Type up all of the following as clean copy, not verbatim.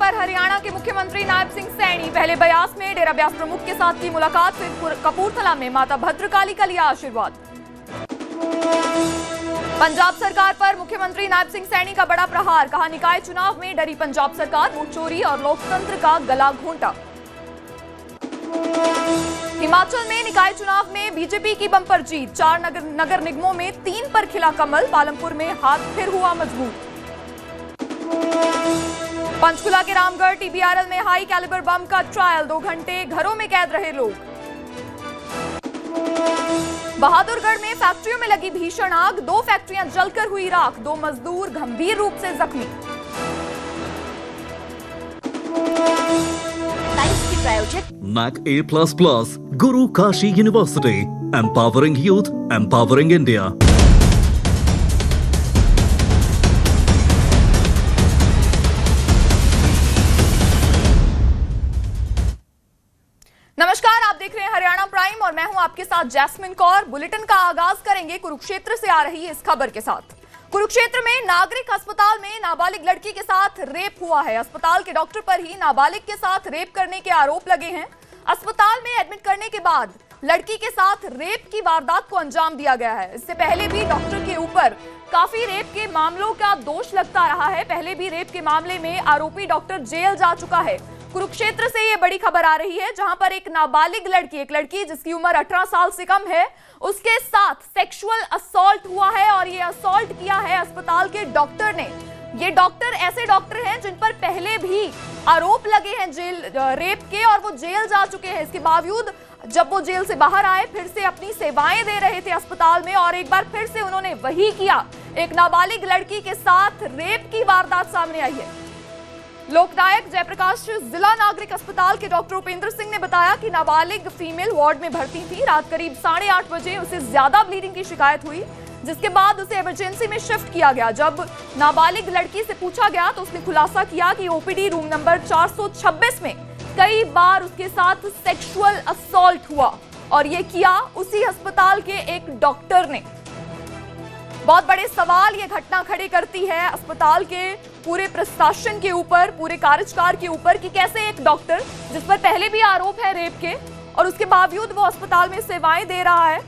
पर हरियाणा के मुख्यमंत्री नायब सिंह सैनी पहले ब्यास में डेरा ब्यास प्रमुख के साथ की मुलाकात, फिर कपूरथला में माता भद्रकाली का लिया आशीर्वाद। पंजाब सरकार पर मुख्यमंत्री नायब सिंह सैनी का बड़ा प्रहार, कहा निकाय चुनाव में डरी पंजाब सरकार, वोट चोरी और लोकतंत्र का गला घोंटा। हिमाचल में निकाय चुनाव में बीजेपी की बंपर जीत, 4 नगर निगमों में 3 पर खिला कमल, पालमपुर में हाथ फिर हुआ मजबूत। पंचकुला के रामगढ़ टीबीआरएल में हाई कैलिबर बम का ट्रायल, 2 घंटे घरों में कैद रहे लोग। बहादुरगढ़ में फैक्ट्रियों में लगी भीषण आग, 2 फैक्ट्रियां जलकर हुई राख, 2 मजदूर गंभीर रूप से जख्मी। प्रायोजक NAC A++, Guru Kashi university, empowering youth, empowering India. नमस्कार, आप देख रहे हैं हरियाणा प्राइम और मैं हूं आपके साथ जैस्मिन कौर। बुलेटिन का आगाज करेंगे कुरुक्षेत्र से आ रही इस खबर के साथ। कुरुक्षेत्र में नागरिक अस्पताल में नाबालिग लड़की के साथ रेप हुआ है। अस्पताल के डॉक्टर पर ही नाबालिग के साथ रेप करने के आरोप लगे हैं। अस्पताल में एडमिट करने के बाद लड़की के साथ रेप की वारदात को अंजाम दिया गया है। इससे पहले भी डॉक्टर के ऊपर काफी रेप के मामलों का दोष लगता रहा है। पहले भी रेप के मामले में आरोपी डॉक्टर जेल जा चुका है। कुरुक्षेत्र से ये बड़ी खबर आ रही है, जहां पर एक नाबालिग लड़की, एक लड़की जिसकी उम्र 18 साल से कम है, उसके साथ सेक्सुअल असॉल्ट हुआ है और ये असॉल्ट किया है अस्पताल के डॉक्टर ने। ये डॉक्टर ऐसे डॉक्टर हैं जिन पर पहले भी आरोप लगे हैं रेप के, और वो जेल जा चुके हैं। इसके बावजूद जब वो जेल से बाहर आए, फिर से अपनी सेवाएं दे रहे थे अस्पताल में और एक बार फिर से उन्होंने वही किया। एक नाबालिग लड़की के साथ रेप की वारदात सामने आई है। लोकनायक जयप्रकाश जिला नागरिक अस्पताल के डॉक्टर उपेंद्र सिंह ने बताया कि नाबालिग फीमेल वार्ड में भर्ती थी। रात करीब 8:30 बजे उसे ज्यादा ब्लीडिंग की शिकायत हुई, जिसके बाद उसे इमरजेंसी में शिफ्ट किया गया। जब नाबालिग लड़की से पूछा गया तो उसने खुलासा किया कि ओपीडी रूम नंबर 426 में कई बार उसके साथ सेक्सुअल असॉल्ट हुआ और ये किया उसी अस्पताल के एक डॉक्टर ने। बहुत बड़े सवाल ये घटना खड़े करती है अस्पताल के पूरे प्रशासन के ऊपर, पूरे कार्यकाल के ऊपर, कि कैसे एक डॉक्टर जिस पर पहले भी आरोप है रेप के और उसके बावजूद वो अस्पताल में सेवाएं दे रहा है।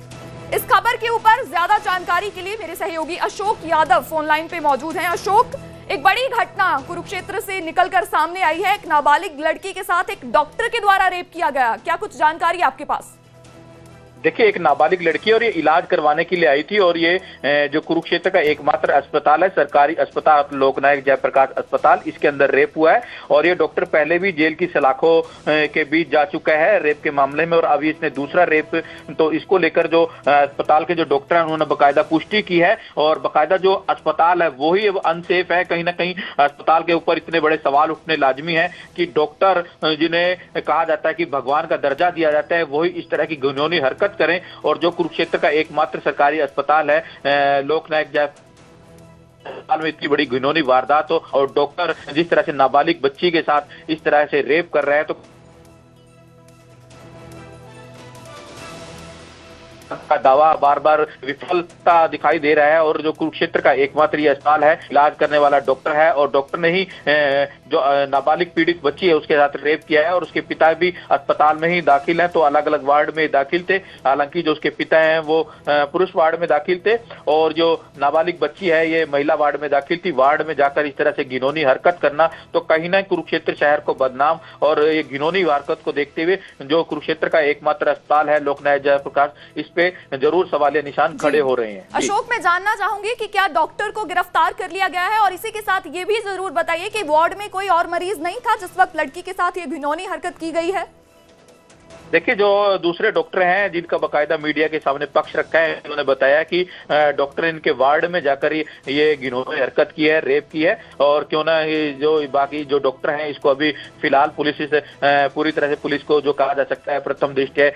इस खबर के ऊपर ज्यादा जानकारी के लिए मेरे सहयोगी अशोक यादव फोन लाइन पे मौजूद हैं। अशोक, एक बड़ी घटना कुरुक्षेत्र से निकलकर सामने आई है। एक नाबालिग लड़की के साथ एक डॉक्टर के द्वारा रेप किया गया, क्या कुछ जानकारी आपके पास? देखिए, एक नाबालिग लड़की और ये इलाज करवाने के लिए आई थी और ये जो कुरुक्षेत्र का एकमात्र अस्पताल है, सरकारी अस्पताल लोकनायक जयप्रकाश अस्पताल, इसके अंदर रेप हुआ है और ये डॉक्टर पहले भी जेल की सलाखों के बीच जा चुका है रेप के मामले में और अभी इसने दूसरा रेप। तो इसको लेकर जो अस्पताल के जो डॉक्टर हैं उन्होंने बाकायदा पुष्टि की है और बाकायदा जो अस्पताल है वही अनसेफ है। कहीं ना कहीं अस्पताल के ऊपर इतने बड़े सवाल उठने लाजमी है कि डॉक्टर जिन्हें कहा जाता है कि भगवान का दर्जा दिया जाता है, वही इस तरह की घिनौनी हरकत करें। और जो कुरुक्षेत्र का एकमात्र सरकारी अस्पताल है लोकनायक अस्पताल में इतनी बड़ी घिनौनी वारदात हो और डॉक्टर जिस तरह से नाबालिग बच्ची के साथ इस तरह से रेप कर रहा है तो का दावा बार बार विफलता दिखाई दे रहा है। और जो कुरुक्षेत्र का एकमात्र ये अस्पताल है, इलाज करने वाला डॉक्टर है और डॉक्टर ने ही जो नाबालिग पीड़ित बच्ची है उसके साथ रेप किया है और उसके पिता भी अस्पताल में ही दाखिल हैं, तो अलग अलग वार्ड में दाखिल थे। हालांकि जो उसके पिता हैं वो पुरुष वार्ड में दाखिल थे और जो नाबालिग बच्ची है ये महिला वार्ड में दाखिल थी। वार्ड में जाकर इस तरह से घिनौनी हरकत करना तो कहीं ना कुरुक्षेत्र शहर को बदनाम, और ये घिनौनी हरकत को देखते हुए जो कुरुक्षेत्र का एकमात्र अस्पताल है लोकनायक जयप्रकाश, इस पे जरूर सवालिया निशान खड़े हो रहे हैं। अशोक, मैं जानना चाहूंगी कि क्या डॉक्टर को गिरफ्तार कर लिया गया है और इसी के साथ ये भी जरूर बताइए कि वार्ड में कोई और मरीज नहीं था जिस वक्त लड़की के साथ ये घिनौनी हरकत की गई है? देखिए, जो दूसरे डॉक्टर हैं जिनका बाकायदा मीडिया के सामने पक्ष रखा है, उन्होंने बताया कि डॉक्टर इनके वार्ड में जाकर ये घिनौनी हरकत की है, रेप की है और क्यों ना ये जो बाकी जो डॉक्टर हैं इसको अभी फिलहाल पुलिस से पूरी तरह से पुलिस को जो कहा जा सकता है प्रथम दृष्टया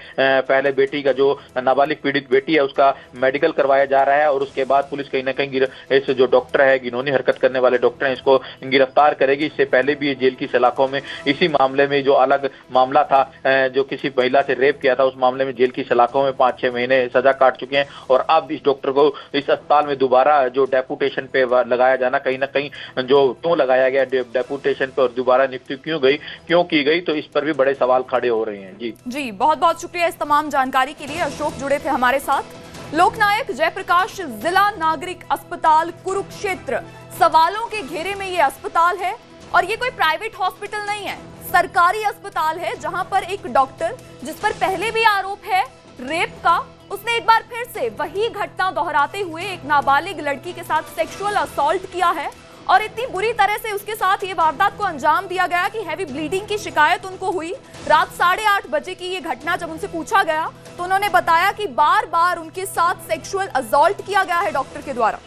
पहले बेटी का जो नाबालिग पीड़ित बेटी है उसका मेडिकल करवाया जा रहा है और उसके बाद पुलिस कहीं ना कहीं इस जो डॉक्टर है घिनौनी हरकत करने वाले डॉक्टर हैं इसको गिरफ्तार करेगी। इससे पहले भी जेल की सलाखों में इसी मामले में जो अलग मामला था जो किसी महिला से रेप किया था, उस मामले में जेल की सलाखों में 5-6 महीने सजा काट चुके हैं। और अब इस डॉक्टर को इस अस्पताल में दोबारा जो डेपुटेशन पे लगाया जाना, कहीं ना कहीं जो क्यों लगाया गया डेपुटेशन पे और दोबारा नियुक्ति क्यों की गई, तो इस पर भी बड़े सवाल खड़े हो रहे हैं। जी बहुत बहुत शुक्रिया इस तमाम जानकारी के लिए। अशोक जुड़े थे हमारे साथ। लोकनायक जयप्रकाश जिला नागरिक अस्पताल कुरुक्षेत्र, सवालों के घेरे में ये अस्पताल है और ये कोई प्राइवेट हॉस्पिटल नहीं है, सरकारी अस्पताल है, जहां पर एक डॉक्टर जिस पर पहले भी आरोप है रेप का, उसने एक बार फिर से वही घटना दोहराते हुए एक नाबालिग लड़की के साथ सेक्सुअल असॉल्ट किया है और इतनी बुरी तरह से उसके साथ ये वारदात को अंजाम दिया गया कि हैवी ब्लीडिंग की शिकायत उनको हुई। रात 8:30 बजे की ये घटना जब उनसे पूछा गया तो उन्होंने बताया कि बार बार उनके साथ सेक्सुअल असॉल्ट किया गया है डॉक्टर के द्वारा।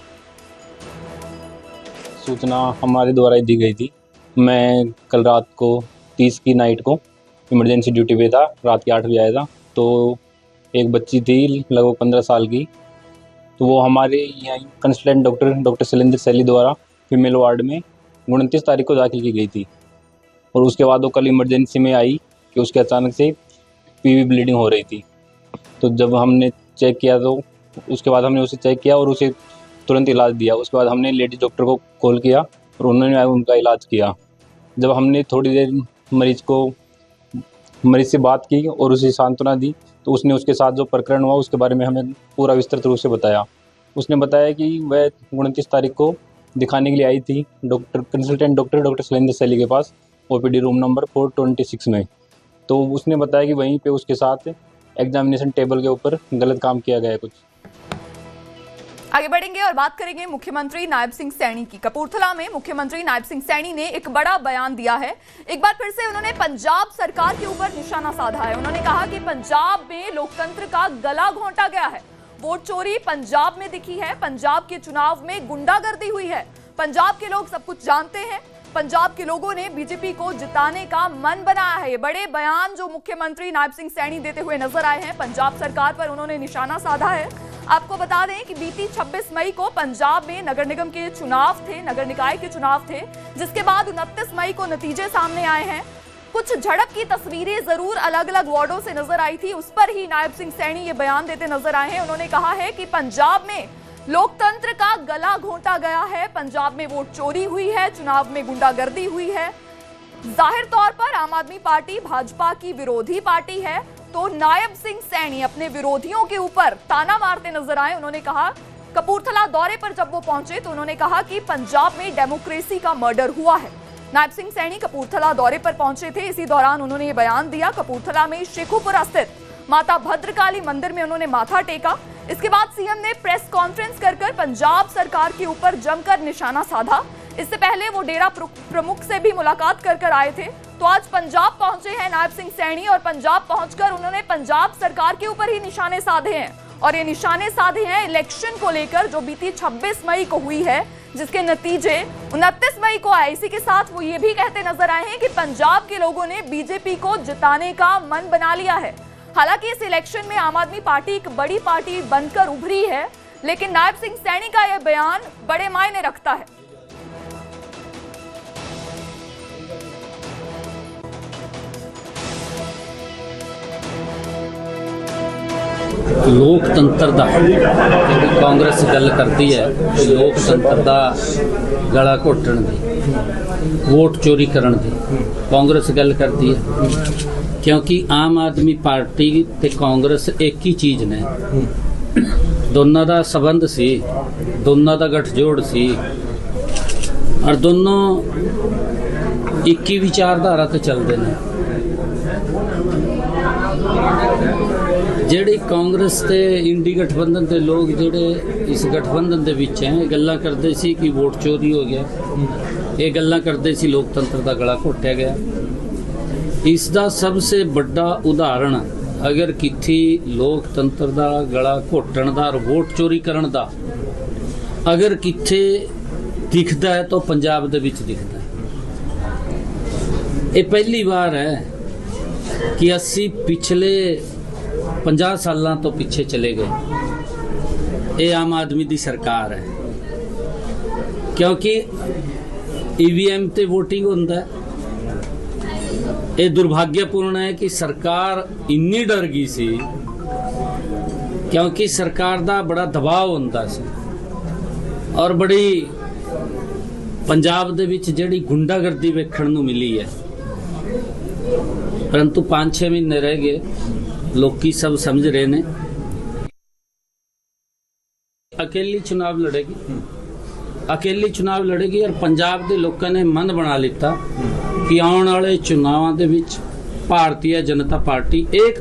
सूचना हमारे द्वारा दी गई थी। मैं कल रात को 30 की नाइट को इमरजेंसी ड्यूटी पे था, रात के 8 बजे आया था। तो एक बच्ची थी लगभग 15 साल की, तो वो हमारे यहाँ कंसल्टेंट डॉक्टर शैलेंद्र सैली द्वारा फीमेल वार्ड में 29 तारीख को दाखिल की गई थी। और उसके बाद वो कल इमरजेंसी में आई कि उसके अचानक से पीवी ब्लीडिंग हो रही थी। तो जब हमने चेक किया तो उसके बाद हमने उसे चेक किया और उसे तुरंत इलाज दिया। उसके बाद हमने लेडी डॉक्टर को कॉल किया और उन्होंने उनका इलाज किया। जब हमने थोड़ी देर मरीज से बात की और उसे सांत्वना दी तो उसने उसके साथ जो प्रकरण हुआ उसके बारे में हमें पूरा विस्तृत रूप से बताया। उसने बताया कि वह 29 तारीख को दिखाने के लिए आई थी कंसल्टेंट डॉक्टर शैलेंद्र सैली के पास, ओपीडी रूम नंबर 426 में। तो उसने बताया कि वहीं पे उसके साथ एग्जामिनेशन टेबल के ऊपर गलत काम किया गया है कुछ। आगे बढ़ेंगे और बात करेंगे मुख्यमंत्री नायब सिंह सैनी की। कपूरथला में मुख्यमंत्री नायब सिंह सैनी ने एक बड़ा बयान दिया है। एक बार फिर से उन्होंने पंजाब सरकार के ऊपर निशाना साधा है। उन्होंने कहा कि पंजाब में लोकतंत्र का गला घोंटा गया है, वोट चोरी पंजाब में दिखी है, पंजाब के चुनाव में गुंडागर्दी हुई है, पंजाब के लोग सब कुछ जानते हैं, पंजाब के लोगों ने बीजेपी को जिताने का मन बनाया है। ये बड़े बयान जो मुख्यमंत्री नायब सिंह सैनी देते हुए नजर आए हैं, पंजाब सरकार पर उन्होंने निशाना साधा है। आपको बता दें कि बीती 26 मई को पंजाब में नगर निगम के चुनाव थे, नगर निकाय के चुनाव थे, जिसके बाद 29 मई को नतीजे सामने आए हैं। कुछ झड़प की तस्वीरें जरूर अलग अलग वार्डों से नजर आई थी, उस पर ही नायब सिंह सैनी ये बयान देते नजर आए हैं। उन्होंने कहा है कि पंजाब में लोकतंत्र का गला घोंटा गया है, पंजाब में वोट चोरी हुई है, चुनाव में गुंडागर्दी हुई है। जाहिर तौर पर आम आदमी पार्टी भाजपा की विरोधी पार्टी है, तो नायब सिंह सैनी अपने विरोधियों के ऊपर ताना मारते नजर आए। उन्होंने कहा कपूरथला दौरे पर जब वो पहुंचे तो उन्होंने कहा कि पंजाब में डेमोक्रेसी का मर्डर हुआ है। नायब सिंह सैनी कपूरथला दौरे पर पहुंचे थे, इसी दौरान उन्होंने ये बयान दिया। कपूरथला में शेखुपुरा स्थित माता भद्रकाली मंदिर में उन्होंने माथा टेका। इसके बाद सीएम ने प्रेस कॉन्फ्रेंस कर पंजाब सरकार के ऊपर जमकर निशाना साधा। इससे पहले वो डेरा प्रमुख से भी मुलाकात कर आए थे। तो आज पंजाब पहुंचे हैं नायब सिंह सैनी और पंजाब पहुंचकर उन्होंने पंजाब सरकार के ऊपर ही निशाने साधे हैं। और ये निशाने साधे हैं इलेक्शन को लेकर जो बीती 26 मई को हुई है, जिसके नतीजे 29 मई को आए। इसी के साथ वो ये भी कहते नजर आए हैं कि पंजाब के लोगों ने बीजेपी को जिताने का मन बना लिया है। हालांकि इस इलेक्शन में आम आदमी पार्टी एक बड़ी पार्टी बनकर उभरी है, लेकिन नायब सिंह सैनी का यह बयान बड़े मायने रखता है। लोकतंत्र ਦਾ ਕਾਂਗਰਸ ਗੱਲ ਕਰਦੀ ਹੈ ਲੋਕਤੰਤਰ ਦਾ ਗਲਾ ਘੋਟਣ ਦੀ, ਵੋਟ ਚੋਰੀ ਕਰਨ ਦੀ ਕਾਂਗਰਸ ਗੱਲ ਕਰਦੀ ਹੈ। ਕਿਉਂਕਿ ਆਮ ਆਦਮੀ ਪਾਰਟੀ ਤੇ ਕਾਂਗਰਸ ਇੱਕ ਹੀ ਚੀਜ਼ ਨੇ, ਦੋਨਾਂ ਦਾ ਸਬੰਧ ਸੀ, ਦੋਨਾਂ ਦਾ ਗਠਜੋੜ ਸੀ ਔਰ ਦੋਨੋਂ ਇੱਕ ਹੀ ਵਿਚਾਰਧਾਰਾ ਤੇ ਚੱਲਦੇ ਨੇ। ਜਿਹੜੇ ਕਾਂਗਰਸ ਤੇ ਇੰਡੀ ਗਠਬੰਧਨ ਦੇ ਲੋਕ ਜਿਹੜੇ ਇਸ ਗਠਬੰਧਨ ਦੇ ਵਿੱਚ ਹੈ, ਇਹ ਗੱਲਾਂ ਕਰਦੇ ਸੀ ਕਿ ਵੋਟ ਚੋਰੀ ਹੋ ਗਿਆ, ਇਹ ਗੱਲਾਂ ਕਰਦੇ ਸੀ ਲੋਕਤੰਤਰ ਦਾ ਗਲਾ ਘੋਟਿਆ ਗਿਆ। ਇਸ ਦਾ ਸਭ ਤੋਂ ਵੱਡਾ ਉਦਾਹਰਣ ਅਗਰ ਕਿੱਥੇ ਲੋਕਤੰਤਰ ਦਾ ਗਲਾ ਘੋਟਣ ਦਾ ਔਰ ਵੋਟ ਚੋਰੀ ਕਰਨ ਦਾ ਅਗਰ ਕਿੱਥੇ ਦਿਖਦਾ ਹੈ ਤਾਂ ਪੰਜਾਬ ਦੇ ਵਿੱਚ ਦਿਖਦਾ ਹੈ। ਇਹ ਪਹਿਲੀ ਵਾਰ ਹੈ ਕਿ ਅਸੀਂ ਪਿਛਲੇ 50 ਸਾਲਾਂ ਤੋਂ ਪਿੱਛੇ ਚਲੇ ਗਏ। ਇਹ ਆਮ ਆਦਮੀ ਦੀ ਸਰਕਾਰ ਹੈ ਕਿਉਂਕਿ ਈਵੀਐਮ ਤੇ ਵੋਟਿੰਗ ਹੁੰਦਾ ਹੈ, ਇਹ ਦੁਰਭਾਗਿਆਪੂਰਨ ਹੈ ਕਿ ਸਰਕਾਰ ਇੰਨੀ ਡਰ ਗਈ ਸੀ, ਕਿਉਂਕਿ ਸਰਕਾਰ ਦਾ ਬੜਾ ਦਬਾਅ ਹੁੰਦਾ ਸੀ ਔਰ ਬੜੀ ਪੰਜਾਬ ਦੇ ਵਿੱਚ ਜਿਹੜੀ ਗੁੰਡਾਗਰਦੀ ਵੇਖਣ ਨੂੰ ਮਿਲੀ ਹੈ। परंतु 5-6 महीने रह गए, लोग सब समझ रहे ने अकेली चुनाव लड़ेगी और पंजाब के लोगों ने मन बना लिता कि आने वाले चुनावों के विच भारतीय जनता पार्टी एक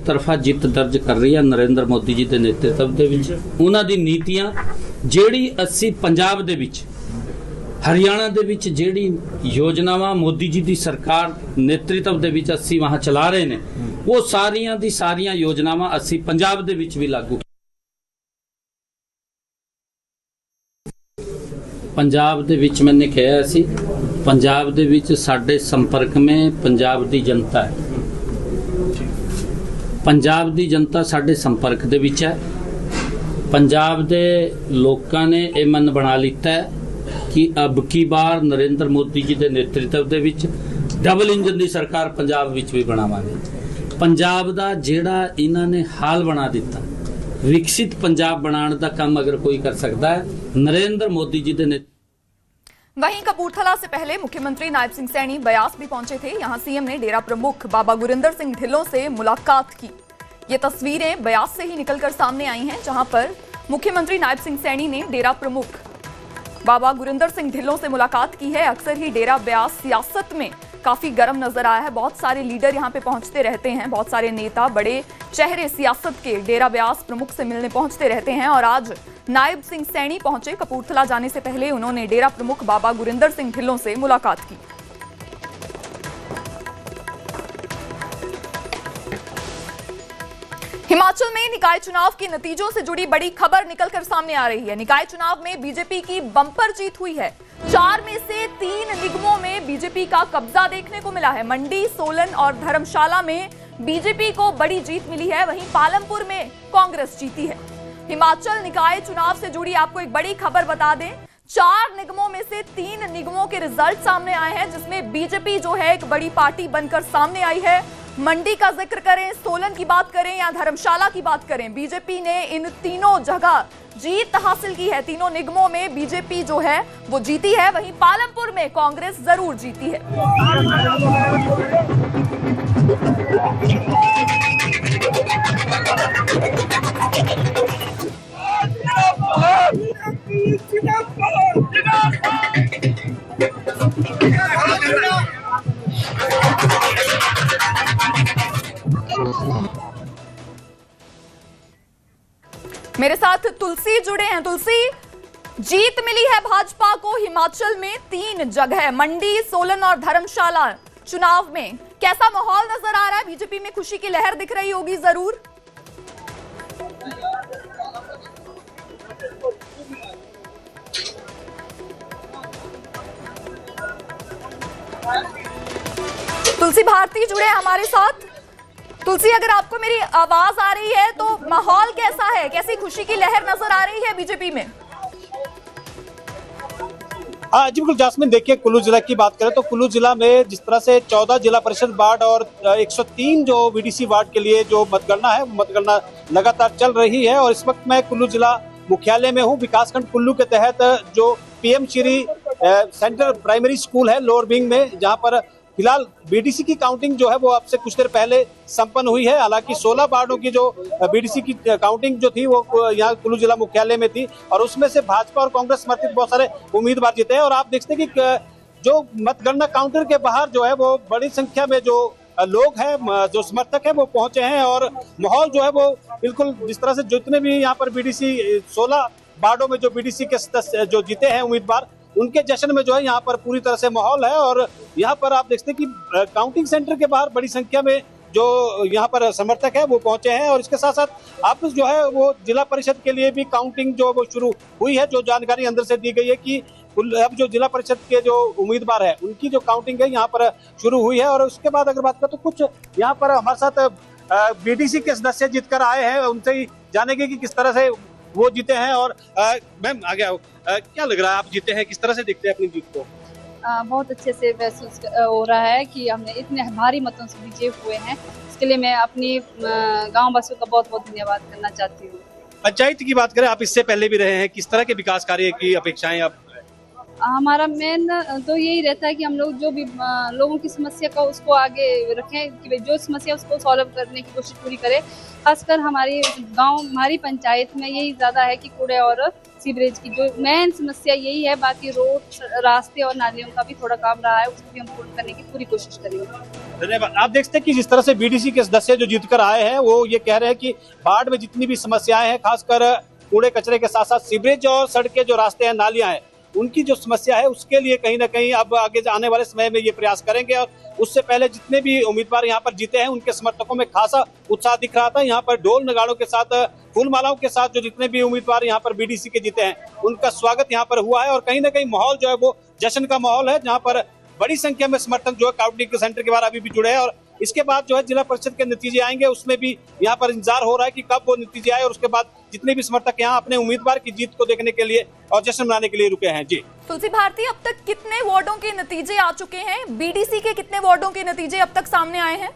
तरफा जित दर्ज कर रही है नरेंद्र मोदी जी के नेतृत्व के विच। उन्हां दी नीतियां जिहड़ी अस्सी पंजाब दे विच हरियाणा दे विच जिहड़ी योजनावां मोदी जी की सरकार नेतृत्व दे विच अस्सी वहां चला रहे ने, वो सारियां दी सारियां योजनावां अस्सी पंजाब दे विच भी लागू। पंजाब दे विच मैंने कहा सी, पंजाब दे विच साडे संपर्क में पंजाब दी जनता है, पंजाब दी जनता साडे संपर्क दे विच है। पंजाब दे लोकां ने ये मन बना लिता है कि अब की बार नरेंद्र मोदी जी के नेतृत्व दे विच डबल इंजन की सरकार पंजाब विच भी बनावांगे। पंजाब दा जेड़ा इन्हां ने हाल बना दिता, विकसित पंजाब बनाने का काम अगर कोई कर सकता है नरेंद्र मोदी जी के वहीं कपूरथला से पहले मुख्यमंत्री नायब सिंह सैनी ब्यास भी पहुंचे थे। यहां सीएम ने डेरा प्रमुख बाबा गुरिंदर सिंह ढिल्लों से मुलाकात की। ये तस्वीरें ब्यास से ही निकलकर सामने आई हैं, जहां पर मुख्यमंत्री नायब सिंह सैनी ने डेरा प्रमुख बाबा गुरिंदर सिंह ढिल्लों से मुलाकात की है। अक्सर ही डेरा ब्यास सियासत में काफी गर्म नजर आया है। बहुत सारे लीडर यहां पे पहुंचते रहते हैं, बहुत सारे नेता, बड़े चेहरे सियासत के डेरा ब्यास प्रमुख से मिलने पहुंचते रहते हैं। और आज नायब सिंह सैनी पहुंचे। कपूरथला जाने से पहले उन्होंने डेरा प्रमुख बाबा गुरिंदर सिंह ढिल्लों से मुलाकात की। हिमाचल में निकाय चुनाव के नतीजों से जुड़ी बड़ी खबर निकलकर सामने आ रही है। निकाय चुनाव में बीजेपी की बंपर जीत हुई है। 4 में से 3 निगमों में बीजेपी का कब्जा देखने को मिला है। मंडी, सोलन और धर्मशाला में बीजेपी को बड़ी जीत मिली है। वहीं पालमपुर में कांग्रेस जीती है। हिमाचल निकाय चुनाव से जुड़ी आपको एक बड़ी खबर बता दें, 4 निगमों में से 3 निगमों के रिजल्ट सामने आए हैं, जिसमें बीजेपी जो है एक बड़ी पार्टी बनकर सामने आई है। मंडी का जिक्र करें, सोलन की बात करें या धर्मशाला की बात करें, बीजेपी ने इन तीनों जगह जीत हासिल की है। तीनों निगमों में बीजेपी जो है वो जीती है। वहीं पालमपुर में कांग्रेस जरूर जीती है। मेरे साथ तुलसी जुड़े हैं। तुलसी, जीत मिली है भाजपा को हिमाचल में 3 जगह, मंडी, सोलन और धर्मशाला चुनाव में। कैसा माहौल नजर आ रहा है? बीजेपी में खुशी की लहर दिख रही होगी जरूर। तुलसी भारती जुड़े हमारे साथ। तुलसी, अगर आपको मेरी आवाज आ रही है तो माहौल कैसा है? कैसी खुशी की लहर नजर आ रही है बीजेपी में? हाँ जी बिल्कुल जास्मिन, देखिए कुल्लू जिला की बात करें तो कुल्लू जिला में जिस तरह से 14 जिला परिषद वार्ड और 103 जो बीडीसी वार्ड के लिए जो मतगणना है, मतगणना लगातार चल रही है। और इस वक्त मैं कुल्लू जिला मुख्यालय में हूँ। विकासखंड कुल्लू के तहत जो PM Shri central primary school है लोअर विंग में, जहाँ पर फिलहाल बीडीसी की काउंटिंग जो है वो अब से कुछ देर पहले संपन्न हुई है। हालांकि 16 वार्डों की जो बीडीसी की काउंटिंग जो थी वो यहाँ कुल्लू जिला मुख्यालय में थी और उसमें से भाजपा और कांग्रेस समर्थित बहुत सारे उम्मीदवार जीते हैं। और आप देखते हैं कि जो मतगणना काउंटर के बाहर जो है वो बड़ी संख्या में जो लोग हैं, जो समर्थक है वो पहुंचे हैं। और माहौल जो है वो बिल्कुल जिस तरह से जितने भी यहाँ पर बीडीसी 16 वार्डों में जो बीडीसी के सदस्य जो जीते हैं उम्मीदवार, उनके जश्न में जो है यहाँ पर पूरी तरह से माहौल है। और यहाँ पर आप देखते हैं कि काउंटिंग सेंटर के बाहर बड़ी संख्या में जो यहाँ पर समर्थक है वो पहुंचे हैं। और इसके साथ साथ अब जो है वो जिला परिषद के लिए भी काउंटिंग जो वो शुरू हुई है। जो जानकारी अंदर से दी गई है कि अब जो जिला परिषद के जो उम्मीदवार है उनकी जो काउंटिंग है यहाँ पर शुरू हुई है। और उसके बाद अगर बात करें तो कुछ यहाँ पर हमारे साथ बीडीसी के सदस्य जीत कर आए हैं, उनसे ही जानेंगे कि किस तरह से वो जीते हैं। और मैम आ गया, क्या लग रहा है आप जीते हैं, किस तरह से देखते हैं अपनी जीत को? बहुत अच्छे से महसूस हो रहा है कि हमने इतने भारी मतों से विजय हुए हैं। इसके लिए मैं अपनी गांव वासियों का बहुत बहुत धन्यवाद करना चाहती हूँ। पंचायत की बात करें, आप इससे पहले भी रहे हैं, किस तरह के विकास कार्य की अपेक्षाएं आप? हमारा मेन तो यही रहता है कि हम लोग जो भी लोगों की समस्या का उसको आगे रखें, कि जो समस्या उसको सॉल्व करने की कोशिश पूरी करें। खासकर हमारी गांव, हमारी पंचायत में यही ज़्यादा है कि कूड़े और सीवरेज की जो मेन समस्या यही है। बाकी रोड, रास्ते और नालियों का भी थोड़ा काम रहा है, उसको भी हम पूर्ण करने की पूरी कोशिश करेंगे। धन्यवाद। आप देखते हैं कि जिस तरह से बीडीसी के सदस्य जो जीतकर आए हैं वो ये कह रहे हैं कि बाढ़ में जितनी भी समस्याएं हैं, खासकर कूड़े कचरे के साथ साथ सीवरेज और सड़कें, जो रास्ते हैं, नालियां हैं, उनकी जो समस्या है उसके लिए कहीं ना कहीं अब आगे आने वाले समय में ये प्रयास करेंगे। और उससे पहले जितने भी उम्मीदवार यहाँ पर जीते हैं उनके समर्थकों में खासा उत्साह दिख रहा था। यहाँ पर ढोल नगाड़ों के साथ, फूल मालाओं के साथ जो जितने भी उम्मीदवार यहाँ पर बीडीसी के जीते हैं उनका स्वागत यहाँ पर हुआ है। और कहीं ना कहीं माहौल जो है वो जश्न का माहौल है, जहाँ पर बड़ी संख्या में समर्थक जो है काउंटिंग सेंटर के बाहर अभी भी जुड़े हैं। और इसके बाद जो है जिला परिषद के नतीजे आएंगे, उसमें भी यहाँ पर इंतजार हो रहा है कि कब वो नतीजे आए। और उसके बाद जितने भी समर्थक यहाँ अपने उम्मीदवार की जीत को देखने के लिए और जश्न मनाने के लिए रुके हैं। जी तुलसी भारती, अब तक कितने वार्डों के नतीजे आ चुके हैं? बीडीसी के कितने वार्डों के नतीजे अब तक सामने आए हैं?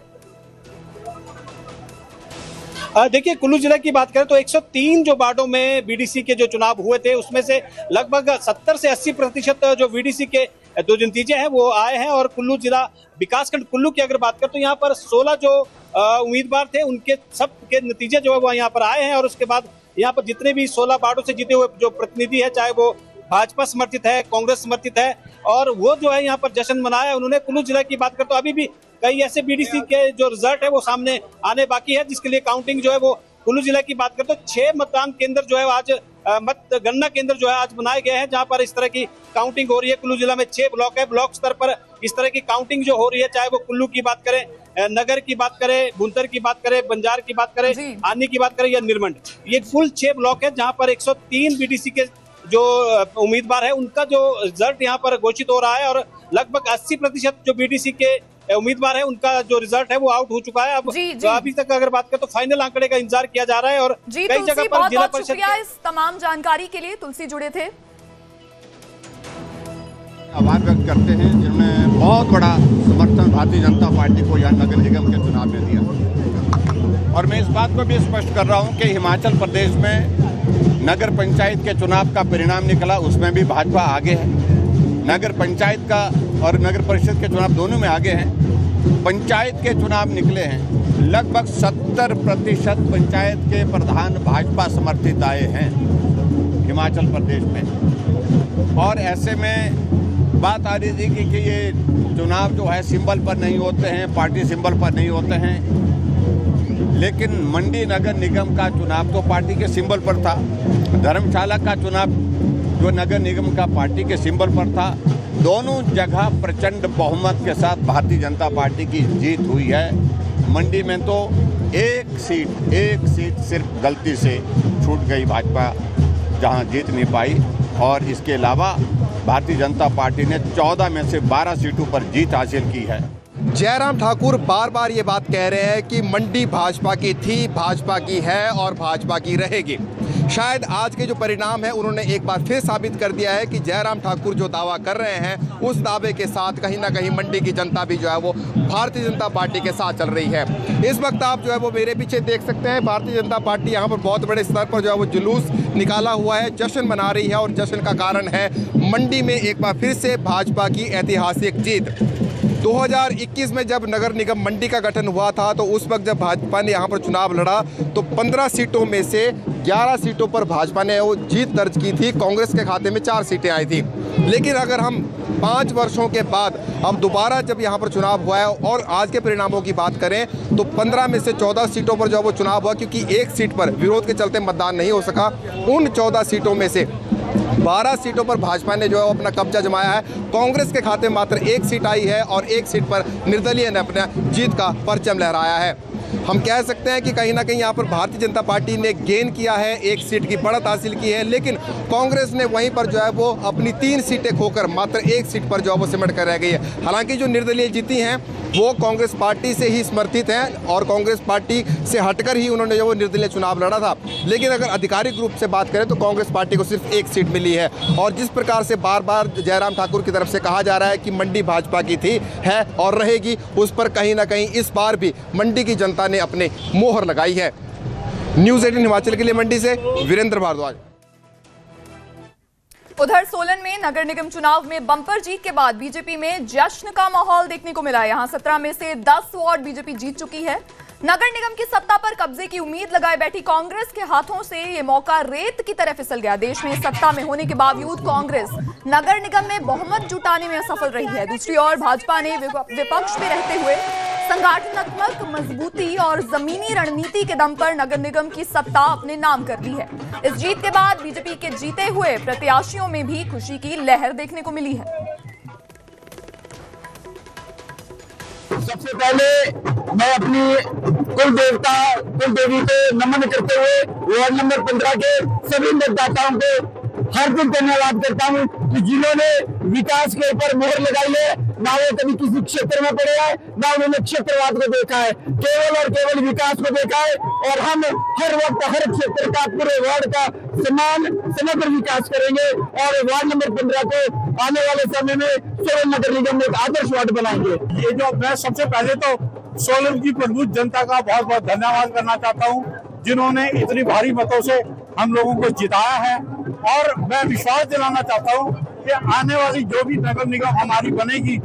देखिए, कुल्लू जिला की बात करें तो 103 जो वार्डों में बीडीसी के जो चुनाव हुए थे उसमें से लगभग 70 से 80% जो बीडीसी के जो नतीजे हैं वो आए हैं। और कुल्लू जिला विकासखंड कुल्लू की अगर बात करें तो यहाँ पर 16 जो उम्मीदवार थे उनके सब के नतीजे जो है वो यहाँ पर आए हैं। और उसके बाद यहाँ पर जितने भी 16 वार्डों से जीते हुए जो प्रतिनिधि है, चाहे वो भाजपा समर्थित है, कांग्रेस समर्थित है, और वो जो है यहाँ पर जश्न मनाया उन्होंने। कुल्लू जिला की बात करें तो अभी भी कई ऐसे बीडीसी के जो रिजल्ट है वो सामने आने बाकी है, जिसके लिए काउंटिंग जो है वो कुल्लू जिला की बात करें तो 6 मतदान केंद्र जो है आज मतगणना केंद्र जो है आज बनाए गए हैं, जहां पर इस तरह की काउंटिंग हो रही है। कुल्लू जिला में 6 ब्लॉक है, ब्लॉक स्तर पर इस तरह की काउंटिंग जो हो रही है, चाहे वो कुल्लू की बात करें, नगर की बात करें, भुंतर की बात करें, बंजार की बात करें, आनी की बात करें या निर्मंड, ये कुल 6 ब्लॉक है जहां पर 103 बीडीसी के जो उम्मीदवार है उनका जो रिजल्ट यहाँ पर घोषित हो रहा है। और लगभग 80% जो बीडीसी के उम्मीदवार है उनका जो रिजल्ट है वो आउट हो चुका है। अब अभी तक अगर बात करें तो फाइनल आंकड़े का इंतजार किया जा रहा है। और कई जगह पर जिला परिषद इस तमाम जानकारी के लिए तुलसी जुड़े थे। आभार व्यक्त करते हैं जिन्होंने बहुत बड़ा समर्थन भारतीय जनता पार्टी को यहाँ नगर निगम के चुनाव में दिया। और मैं इस बात को भी स्पष्ट कर रहा हूँ कि हिमाचल प्रदेश में नगर पंचायत के चुनाव का परिणाम निकला, उसमें भी भाजपा आगे है। नगर पंचायत का और नगर परिषद के चुनाव दोनों में आगे हैं। पंचायत के चुनाव निकले हैं, लगभग 70% पंचायत के प्रधान भाजपा समर्थित आए हैं हिमाचल प्रदेश में। और ऐसे में बात आ रही थी कि ये चुनाव जो है सिंबल पर नहीं होते हैं, पार्टी सिंबल पर नहीं होते हैं, लेकिन मंडी नगर निगम का चुनाव तो पार्टी के सिंबल पर था, धर्मशाला का चुनाव जो नगर निगम का पार्टी के सिंबल पर था। दोनों जगह प्रचंड बहुमत के साथ भारतीय जनता पार्टी की जीत हुई है। मंडी में तो एक सीट सिर्फ गलती से छूट गई, भाजपा जहां जीत नहीं पाई। और इसके अलावा भारतीय जनता पार्टी ने 14 में से 12 सीटों पर जीत हासिल की है। जयराम ठाकुर बार बार ये बात कह रहे हैं कि मंडी भाजपा की थी, भाजपा की है और भाजपा की रहेगी। शायद आज के जो परिणाम है उन्होंने एक बार फिर साबित कर दिया है कि जयराम ठाकुर जो दावा कर रहे हैं उस दावे के साथ कहीं ना कहीं मंडी की जनता भी जो है वो भारतीय जनता पार्टी के साथ चल रही है। इस वक्त आप जो है वो मेरे पीछे देख सकते हैं, भारतीय जनता पार्टी यहाँ पर बहुत बड़े स्तर पर जो है वो जुलूस निकाला हुआ है, जश्न मना रही है। और जश्न का कारण है मंडी में एक बार फिर से भाजपा की ऐतिहासिक जीत। 2021 में जब नगर निगम मंडी का गठन हुआ था तो उस वक्त जब भाजपा ने यहाँ पर चुनाव लड़ा तो 15 सीटों में से 11 सीटों पर भाजपा ने वो जीत दर्ज की थी, कांग्रेस के खाते में 4 सीटें आई थी। लेकिन अगर हम 5 वर्षों के बाद अब दोबारा जब यहाँ पर चुनाव हुआ है और आज के परिणामों की बात करें तो 15 में से 14 सीटों पर जो वो चुनाव हुआ, क्योंकि एक सीट पर विरोध के चलते मतदान नहीं हो सका, उन 14 सीटों में से 12 सीटों पर भाजपा ने जो है अपना कब्जा जमाया है। कांग्रेस के खाते में मात्र 1 सीट आई है और 1 सीट पर निर्दलीय ने अपना जीत का परचम लहराया है। हम कह सकते हैं कि कहीं ना कहीं यहाँ पर भारतीय जनता पार्टी ने गेन किया है, 1 सीट की बढ़त हासिल की है, लेकिन कांग्रेस ने वहीं पर जो है वो अपनी 3 सीटें खोकर मात्र 1 सीट पर जो है वो सिमट कर रह गई है। हालांकि जो निर्दलीय जीती हैं वो कांग्रेस पार्टी से ही समर्थित हैं और कांग्रेस पार्टी से हटकर ही उन्होंने जो वो निर्दलीय चुनाव लड़ा था। लेकिन अगर आधिकारिक रूप से बात करें तो कांग्रेस पार्टी को सिर्फ एक सीट मिली है। और जिस प्रकार से बार बार जयराम ठाकुर की तरफ से कहा जा रहा है कि मंडी भाजपा की थी, है और रहेगी, उस पर कहीं ना कहीं इस बार भी मंडी की जनता ने अपने मोहर लगाई है। न्यूज़ 18 हिमाचल के लिए मंडी से वीरेंद्र भारद्वाज। उधर सोलन में नगर निगम चुनाव में बम्पर जीत के बाद बीजेपी में जश्न का माहौल देखने को मिला। यहां 17 में से 10 वार्ड बीजेपी जीत चुकी है। नगर निगम की सत्ता पर कब्जे की उम्मीद लगाए बैठी कांग्रेस के हाथों से ये मौका रेत की तरह फिसल गया। देश में सत्ता में होने के बावजूद कांग्रेस नगर निगम में बहुमत जुटाने में असफल रही है। दूसरी ओर भाजपा ने विपक्ष में रहते हुए संगठनात्मक मजबूती और जमीनी रणनीति के दम पर नगर निगम की सत्ता अपने नाम कर ली है। इस जीत के बाद बीजेपी के जीते हुए प्रत्याशियों में भी खुशी की लहर देखने को मिली है। सबसे पहले मैं अपनी कुल देवी को नमन करते हुए वार्ड नंबर 15 के सभी मतदाताओं को हार्दिक धन्यवाद करता हूं कि जिन्होंने विकास के ऊपर मोहर लगाई है। ना वो कभी किसी क्षेत्र में पड़े हैं, ना उन्होंने क्षेत्रवाद को देखा है, केवल और केवल विकास को देखा है। और हम हर वक्त हर क्षेत्र का, पूरे वार्ड का समान समग्र विकास करेंगे और वार्ड नंबर 15 को आने वाले समय में सोलन नगर निगम में एक आदर्श वार्ड बनाएंगे। ये जो मैं सबसे पहले तो सोलन की मजबूत जनता का बहुत बहुत धन्यवाद करना चाहता हूँ, जिन्होंने इतनी भारी मतों से हम लोगों को जिताया है। और मैं विश्वास दिलाना चाहता हूँ कि आने वाली जो भी नगर निगम हमारी बनेगी,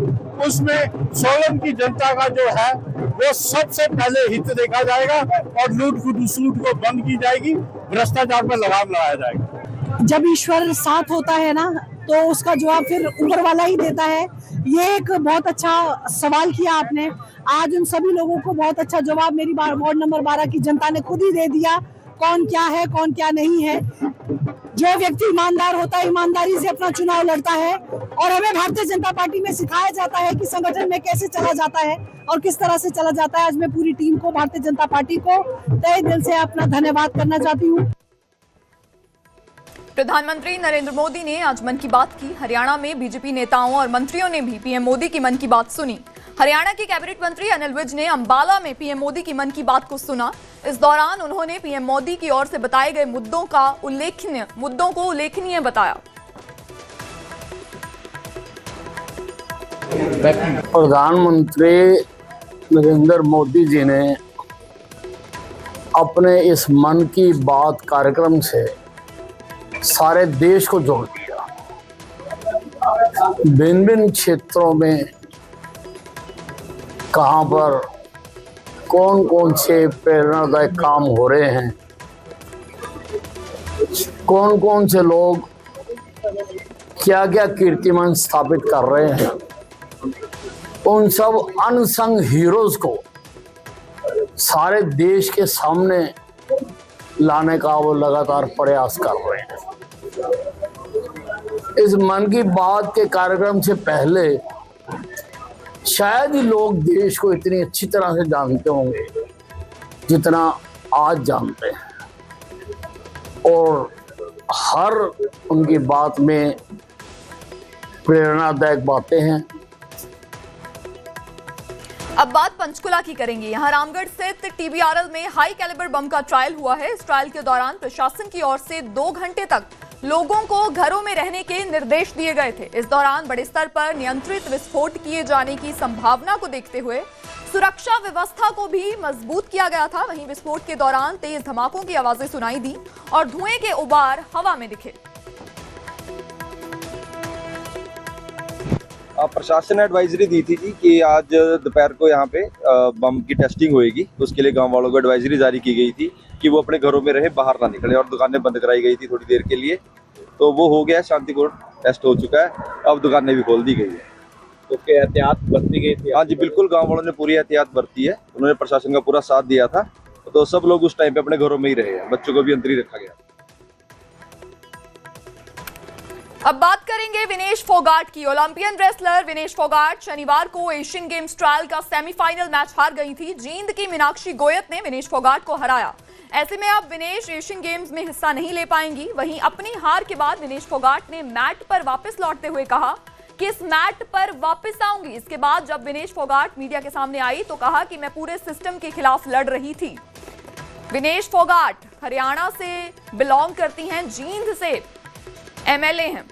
उसमें सोलन की जनता का जो है वो सबसे पहले हित देखा जाएगा और लूट खसुट को बंद की जाएगी, भ्रष्टाचार पर लगाम लगाया जाएगा। जब ईश्वर साथ होता है ना, तो उसका जवाब फिर ऊपर वाला ही देता है। ये एक बहुत अच्छा सवाल किया आपने। आज उन सभी लोगों को बहुत अच्छा जवाब मेरी वार्ड नंबर 12 की जनता ने खुद ही दे दिया, कौन क्या है कौन क्या नहीं है। जो व्यक्ति ईमानदार होता है, ईमानदारी से अपना चुनाव लड़ता है। और हमें भारतीय जनता पार्टी में सिखाया जाता है कि संगठन में कैसे चला जाता है और किस तरह से चला जाता है। आज मैं पूरी टीम को, भारतीय जनता पार्टी को तहे दिल से अपना धन्यवाद करना चाहती हूँ। प्रधानमंत्री नरेंद्र मोदी ने आज मन की बात की। हरियाणा में बीजेपी नेताओं और मंत्रियों ने भी पीएम मोदी की मन की बात सुनी। हरियाणा के कैबिनेट मंत्री अनिल विज ने अंबाला में पीएम मोदी की मन की बात को सुना। इस दौरान उन्होंने पीएम मोदी की ओर से बताए गए मुद्दों को उल्लेखनीय बताया। प्रधानमंत्री नरेंद्र मोदी जी ने अपने इस मन की बात कार्यक्रम से सारे देश को जोड़ दिया। भिन्न भिन्न क्षेत्रों में कहां पर कौन कौन से प्रेरणादायक काम हो रहे हैं, कौन कौन से लोग क्या क्या कीर्तिमान स्थापित कर रहे हैं, उन सब अनसंग हीरोज को सारे देश के सामने लाने का वो लगातार प्रयास कर रहे हैं। इस मन की बात के कार्यक्रम से पहले शायद ही लोग देश को इतनी अच्छी तरह से जानते होंगे जितना आज जानते हैं। और हर उनकी बात में प्रेरणादायक बातें हैं। अब बात पंचकुला की करेंगे। यहां रामगढ़ स्थित टीबीआरएल में हाई कैलिबर बम का ट्रायल हुआ है। इस ट्रायल के दौरान प्रशासन की ओर से 2 घंटे तक लोगों को घरों में रहने के निर्देश दिए गए थे। इस दौरान बड़े स्तर पर नियंत्रित विस्फोट किए जाने की संभावना को देखते हुए सुरक्षा व्यवस्था को भी मजबूत किया गया था। वहीं विस्फोट के दौरान तेज धमाकों की आवाजें सुनाई दी और धुएं के उबार हवा में दिखे। प्रशासन ने एडवाइजरी दी थी कि आज दोपहर को यहाँ पे बम की टेस्टिंग होएगी। उसके लिए गांव वालों को एडवाइजरी जारी की गई थी कि वो अपने घरों में रहे, बाहर ना निकले, और दुकानें बंद कराई गई थी थोड़ी देर के लिए। तो वो हो गया, शांतिपूर्ण टेस्ट हो चुका है। अब दुकानें भी खोल दी गई है। तो क्या एहतियात बरती गई थी? हाँ जी, बिल्कुल गाँव वालों ने पूरी एहतियात बरती है। उन्होंने प्रशासन का पूरा साथ दिया था। तो सब लोग उस टाइम पे अपने घरों में ही रहे हैं। बच्चों को भी अंदर ही रखा गया। अब बात करेंगे विनेश फोगाट की। ओलंपियन रेसलर विनेश फोगाट शनिवार को एशियन गेम्स ट्रायल का सेमीफाइनल मैच हार गई थी। जींद की मीनाक्षी गोयत ने विनेश फोगाट को हराया। ऐसे में अब विनेश एशियन गेम्स में हिस्सा नहीं ले पाएंगी। वहीं अपनी हार के बाद विनेश फोगाट ने मैट पर वापस लौटते हुए कहा किस मैट पर वापस आऊंगी। इसके बाद जब विनेश फोगाट मीडिया के सामने आई तो कहा कि मैं पूरे सिस्टम के खिलाफ लड़ रही थी। विनेश फोगाट हरियाणा से बिलोंग करती हैं, जींद से एमएलए हैं।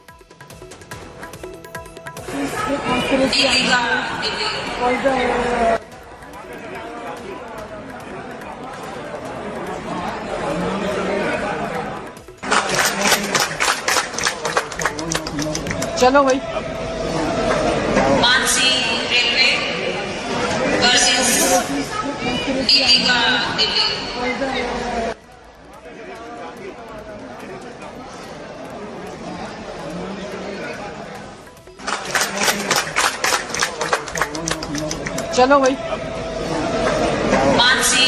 चलो भाई। Mansi railway versus Deepika Delhi. चलो भाई। मानसी